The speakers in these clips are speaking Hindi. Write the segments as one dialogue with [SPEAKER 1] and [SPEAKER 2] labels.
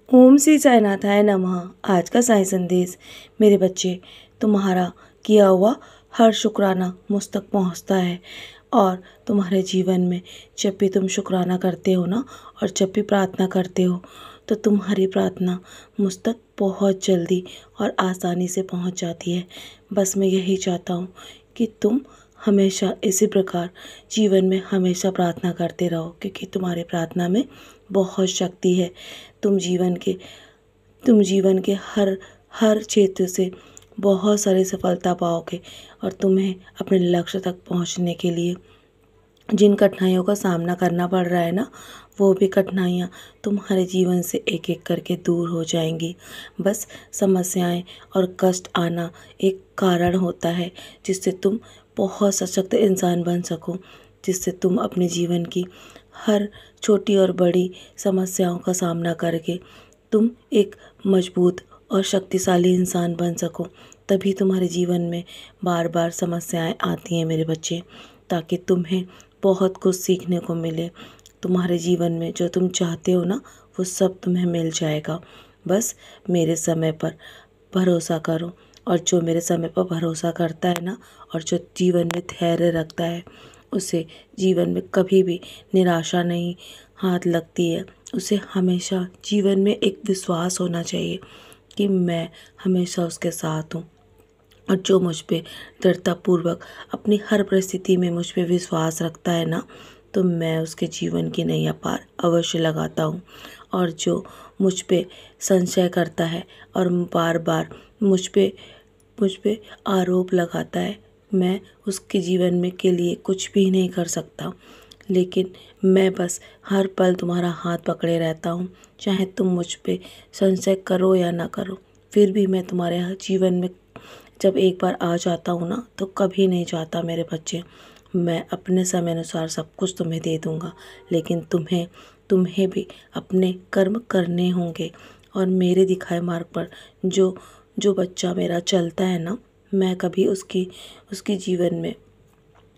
[SPEAKER 1] ओम श्री साईनाथाय नमः। आज का साई संदेश। मेरे बच्चे, तुम्हारा किया हुआ हर शुक्राना मुझ तक पहुंचता है और तुम्हारे जीवन में जब भी तुम शुक्राना करते हो ना, और जब भी प्रार्थना करते हो, तो तुम्हारी प्रार्थना मुझ तक बहुत जल्दी और आसानी से पहुंच जाती है। बस मैं यही चाहता हूँ कि तुम हमेशा इसी प्रकार जीवन में हमेशा प्रार्थना करते रहो, क्योंकि तुम्हारी प्रार्थना में बहुत शक्ति है। तुम जीवन के हर हर क्षेत्र से बहुत सारी सफलता पाओगे और तुम्हें अपने लक्ष्य तक पहुंचने के लिए जिन कठिनाइयों का सामना करना पड़ रहा है ना, वो भी कठिनाइयाँ तुम्हारे जीवन से एक एक करके दूर हो जाएंगी। बस समस्याएं और कष्ट आना एक कारण होता है जिससे तुम बहुत सशक्त इंसान बन सको, जिससे तुम अपने जीवन की हर छोटी और बड़ी समस्याओं का सामना करके तुम एक मजबूत और शक्तिशाली इंसान बन सको। तभी तुम्हारे जीवन में बार बार समस्याएं आती हैं मेरे बच्चे, ताकि तुम्हें बहुत कुछ सीखने को मिले। तुम्हारे जीवन में जो तुम चाहते हो ना, वो सब तुम्हें मिल जाएगा। बस मेरे समय पर भरोसा करो, और जो मेरे समय पर भरोसा करता है ना, और जो जीवन में धैर्य रखता है, उसे जीवन में कभी भी निराशा नहीं हाथ लगती है। उसे हमेशा जीवन में एक विश्वास होना चाहिए कि मैं हमेशा उसके साथ हूँ। और जो मुझ पे दृढ़तापूर्वक अपनी हर परिस्थिति में मुझ पे विश्वास रखता है ना, तो मैं उसके जीवन की नैया पार अवश्य लगाता हूँ। और जो मुझ पे संशय करता है और बार बार मुझ पे आरोप लगाता है, मैं उसके जीवन में के लिए कुछ भी नहीं कर सकता। लेकिन मैं बस हर पल तुम्हारा हाथ पकड़े रहता हूँ। चाहे तुम मुझ पे संशय करो या ना करो, फिर भी मैं तुम्हारे जीवन में जब एक बार आ जाता हूँ ना, तो कभी नहीं जाता मेरे बच्चे। मैं अपने समय अनुसार सब कुछ तुम्हें दे दूँगा, लेकिन तुम्हें भी अपने कर्म करने होंगे। और मेरे दिखाए मार्ग पर जो जो बच्चा मेरा चलता है ना, मैं कभी उसकी जीवन में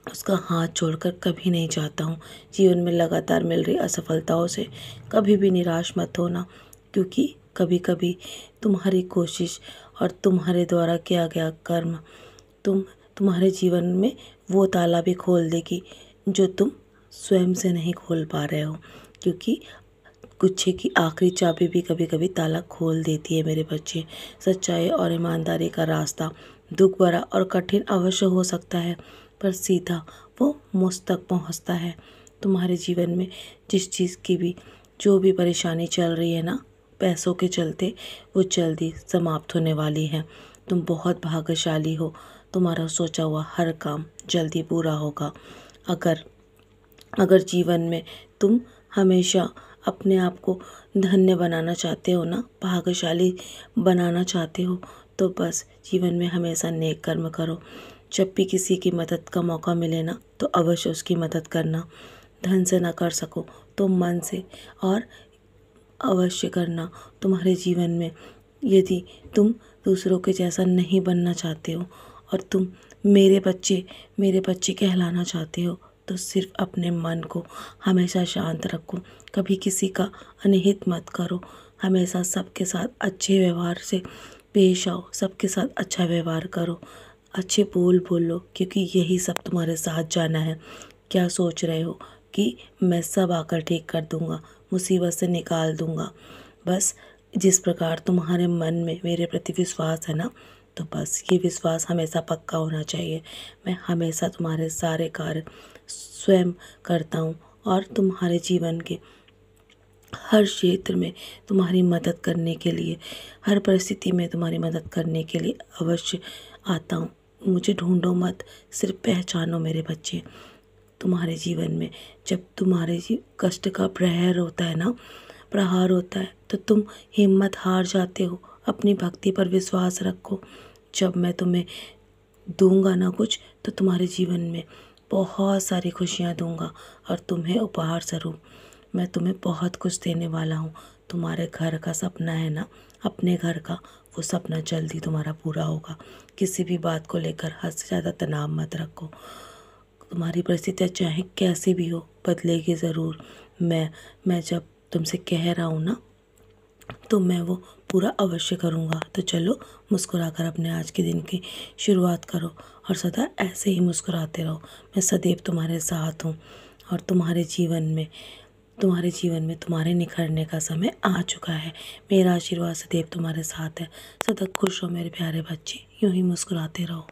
[SPEAKER 1] उसका हाथ छोड़कर कभी नहीं जाता हूँ। जीवन में लगातार मिल रही असफलताओं से कभी भी निराश मत होना, क्योंकि कभी कभी तुम्हारी कोशिश और तुम्हारे द्वारा किया गया कर्म तुम्हारे जीवन में वो ताला भी खोल देगी जो तुम स्वयं से नहीं खोल पा रहे हो। क्योंकि गुच्छे की आखिरी चाबी भी कभी कभी ताला खोल देती है मेरे बच्चे। सच्चाई और ईमानदारी का रास्ता दुख भरा और कठिन अवश्य हो सकता है, पर सीधा वो मुझ तक पहुंचता है। तुम्हारे जीवन में जिस चीज़ की भी जो भी परेशानी चल रही है ना, पैसों के चलते, वो जल्दी समाप्त होने वाली है। तुम बहुत भाग्यशाली हो। तुम्हारा सोचा हुआ हर काम जल्दी पूरा होगा। अगर अगर जीवन में तुम हमेशा अपने आप को धन्य बनाना चाहते हो ना, भाग्यशाली बनाना चाहते हो, तो बस जीवन में हमेशा नेक कर्म करो। जब भी किसी की मदद का मौका मिले ना, तो अवश्य उसकी मदद करना। धन से ना कर सको तो मन से और अवश्य करना। तुम्हारे जीवन में यदि तुम दूसरों के जैसा नहीं बनना चाहते हो, और तुम मेरे बच्चे कहलाना चाहते हो, तो सिर्फ अपने मन को हमेशा शांत रखो। कभी किसी का अनहित मत करो। हमेशा सबके साथ अच्छे व्यवहार से पेश आओ। सबके साथ अच्छा व्यवहार करो, अच्छे बोल बोलो, क्योंकि यही सब तुम्हारे साथ जाना है। क्या सोच रहे हो कि मैं सब आकर ठीक कर दूंगा, मुसीबत से निकाल दूंगा? बस जिस प्रकार तुम्हारे मन में मेरे प्रति विश्वास है ना, तो बस ये विश्वास हमेशा पक्का होना चाहिए। मैं हमेशा तुम्हारे सारे कार्य स्वयं करता हूँ, और तुम्हारे जीवन के हर क्षेत्र में तुम्हारी मदद करने के लिए, हर परिस्थिति में तुम्हारी मदद करने के लिए अवश्य आता हूँ। मुझे ढूंढो मत, सिर्फ पहचानो मेरे बच्चे। तुम्हारे जीवन में जब तुम्हारे कष्ट का प्रहार होता है, तो तुम हिम्मत हार जाते हो। अपनी भक्ति पर विश्वास रखो। जब मैं तुम्हें दूंगा ना कुछ, तो तुम्हारे जीवन में बहुत सारी खुशियाँ दूंगा, और तुम्हें उपहार स्वरूप मैं तुम्हें बहुत कुछ देने वाला हूँ। तुम्हारे घर का सपना है ना, अपने घर का, वो सपना जल्दी तुम्हारा पूरा होगा। किसी भी बात को लेकर हद से ज़्यादा तनाव मत रखो। तुम्हारी परिस्थितियाँ चाहे कैसी भी हो, बदलेगी ज़रूर। मैं जब तुमसे कह रहा हूँ ना तो मैं वो पूरा अवश्य करूँगा। तो चलो मुस्कुराकर अपने आज के दिन की शुरुआत करो और सदा ऐसे ही मुस्कुराते रहो। मैं सदैव तुम्हारे साथ हूँ और तुम्हारे जीवन में तुम्हारे निखरने का समय आ चुका है। मेरा आशीर्वाद सदैव तुम्हारे साथ है। सदा खुश हो मेरे प्यारे बच्चे, यूं ही मुस्कुराते रहो।